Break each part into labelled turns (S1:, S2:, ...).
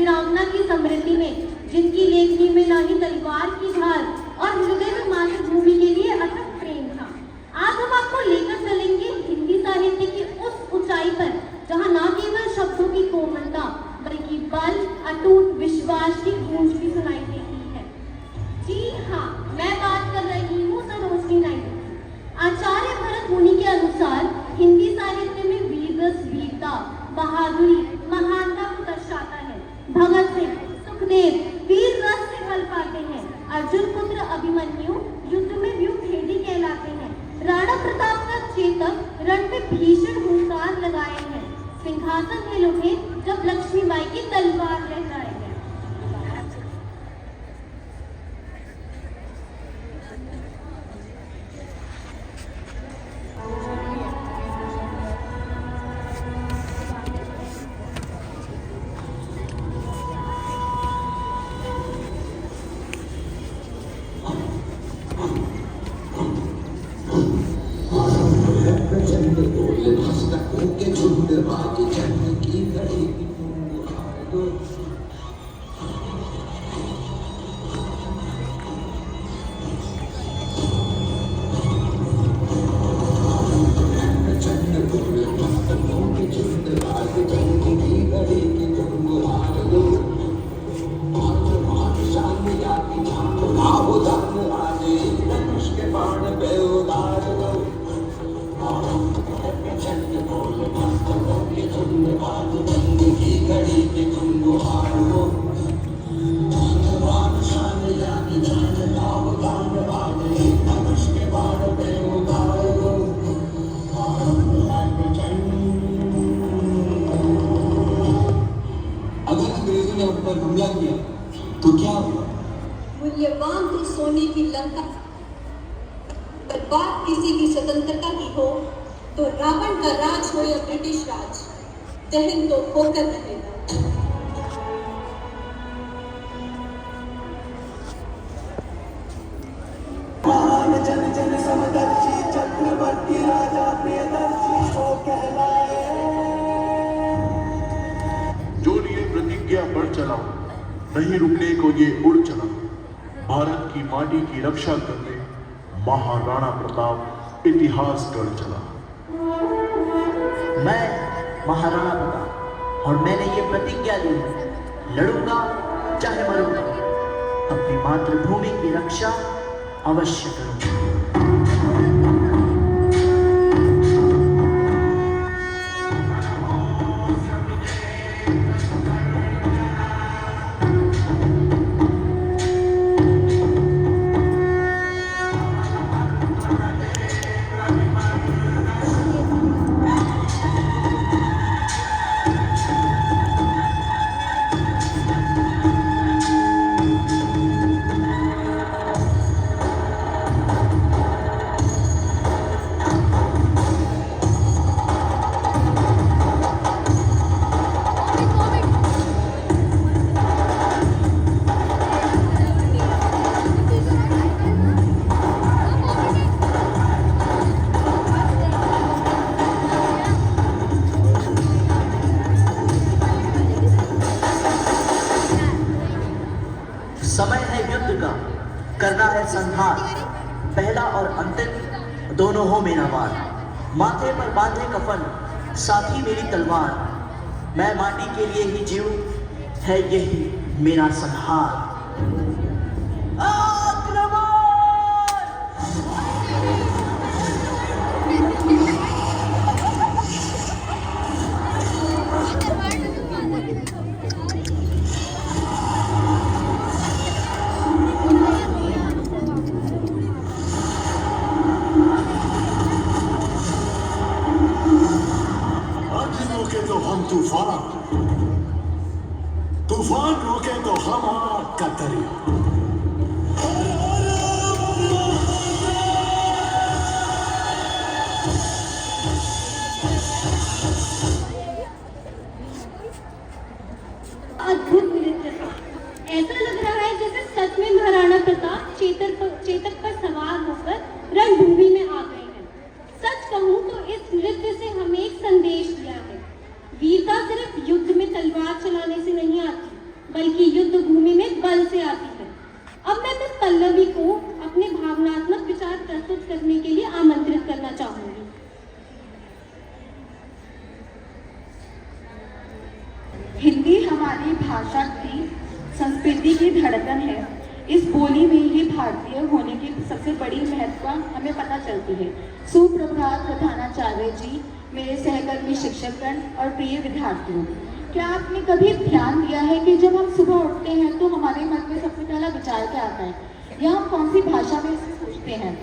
S1: वीरांगना की समृद्धि में, जिनकी लेखनी में ना ही तलवार की धार और हृदय में मातृभूमि के लिए अथक प्रेम था। आज हम आपको लेकर चलेंगे हिंदी साहित्य की उस ऊंचाई पर जहां न केवल शब्दों की कोमलता बल्कि बल, अटूट विश्वास की गूंज भी सुनाई देती है। जी हाँ, मैं बात कर रही हूँ सरोजिनी नायडू की। आचार्य भरत मुनि के अनुसार हिंदी साहित्य में वीर रस, वीरता, बहादुरी, महानता को दर्शाता है। भगत सिंह, सुखदेव वीर रस से फल पाते हैं। अर्जुन पुत्र अभिमन्यु युद्ध में व्यूभेदी कहलाते हैं। राणा प्रताप का चेतक रण में भीषण हुंकार लगाए हैं। सिंहासन में लुढ़े जब लक्ष्मीबाई की तलवार लहराए हैं।
S2: हमला किया तो क्या हुआ?
S3: मूल्यवान थी सोने की लंका। अगर बात किसी की स्वतंत्रता की हो तो रावण का राज हो या ब्रिटिश राज, दहन तो होकर रहेगा।
S2: जन जन समदर्शी चक्रवर्ती राजा प्रियदर्शी को कहलाए।
S4: जो लिए प्रतिज्ञा बढ़ चला, नहीं रुकने को ये उड़ चला। भारत की माटी की रक्षा करने महाराणा प्रताप इतिहास गढ़ चला।
S5: मैं महाराणा प्रताप और मैंने ये प्रतिज्ञा ली है, लड़ूंगा चाहे मरूंगा, अपनी मातृभूमि की रक्षा अवश्य करूंगा। समय है युद्ध का, करना है संहार, पहला और अंतिम दोनों हो मेरा वार। माथे पर बांधे कफन, साथी मेरी तलवार, मैं माटी के लिए ही जीऊं, है यही मेरा संहार।
S2: तूफान रोके तो हम आग का दरिया।
S1: अद्भुत नृत्य था। ऐसा लग रहा है जैसे सच में महाराणा प्रताप चेतक पर सवार होकर रणभूमि में आ गए हैं। सच कहूँ तो इस नृत्य से हमें एक संदेश दिया है। वीरता सिर्फ युद्ध में तलवार चलाने से नहीं आती, सभी को अपने भावनात्मक विचार प्रस्तुत करने के लिए आमंत्रित करना चाहूंगी।
S6: हिंदी हमारी भाषा की संस्कृति की धड़कन है। इस बोली में ही भारतीय होने की सबसे बड़ी महत्व हमें पता चलती है। सुप्रभात प्रधानाचार्य जी, मेरे सहकर्मी शिक्षकगण और प्रिय विद्यार्थियों, क्या आपने कभी ध्यान दिया है कि जब हम सुबह उठते हैं तो हमारे मन में सबसे पहला विचार क्या आता है, या हम कौन सी भाषा में इसे सोचते हैं?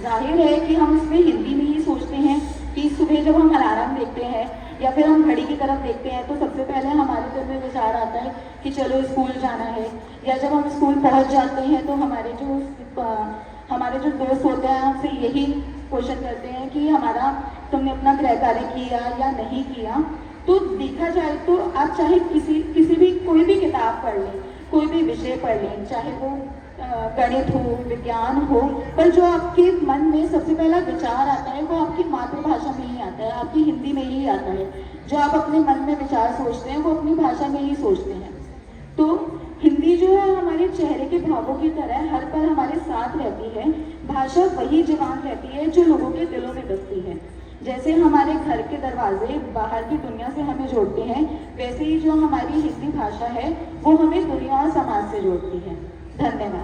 S6: जाहिर है कि हम इसमें हिंदी में ही सोचते हैं कि सुबह जब हम अलार्म देखते हैं या फिर हम घड़ी की तरफ देखते हैं तो सबसे पहले हमारे दिल में विचार आता है कि चलो स्कूल जाना है। या जब हम स्कूल पहुंच जाते हैं तो हमारे जो दोस्त होते हैं हमसे यही क्वेश्चन करते हैं कि तुमने अपना गृह कार्य किया या नहीं किया। तो देखा जाए तो आप चाहे किसी भी कोई भी किताब पढ़ लें, कोई भी विषय पढ़ लें, चाहे वो गणित हो, विज्ञान हो, पर जो आपके मन में सबसे पहला विचार आता है वो आपकी मातृभाषा में ही आता है, आपकी हिंदी में ही आता है। जो आप अपने मन में विचार सोचते हैं वो अपनी भाषा में ही सोचते हैं। तो हिंदी जो है हमारे चेहरे के भावों की तरह हर पल हमारे साथ रहती है। भाषा वही जुबान रहती है जो लोगों के दिलों में बसती है। जैसे हमारे घर के दरवाजे बाहर की दुनिया से हमें जोड़ते हैं, वैसे ही जो हमारी हिंदी भाषा है वो हमें दुनिया और समाज से जोड़ती है। धन्यवाद।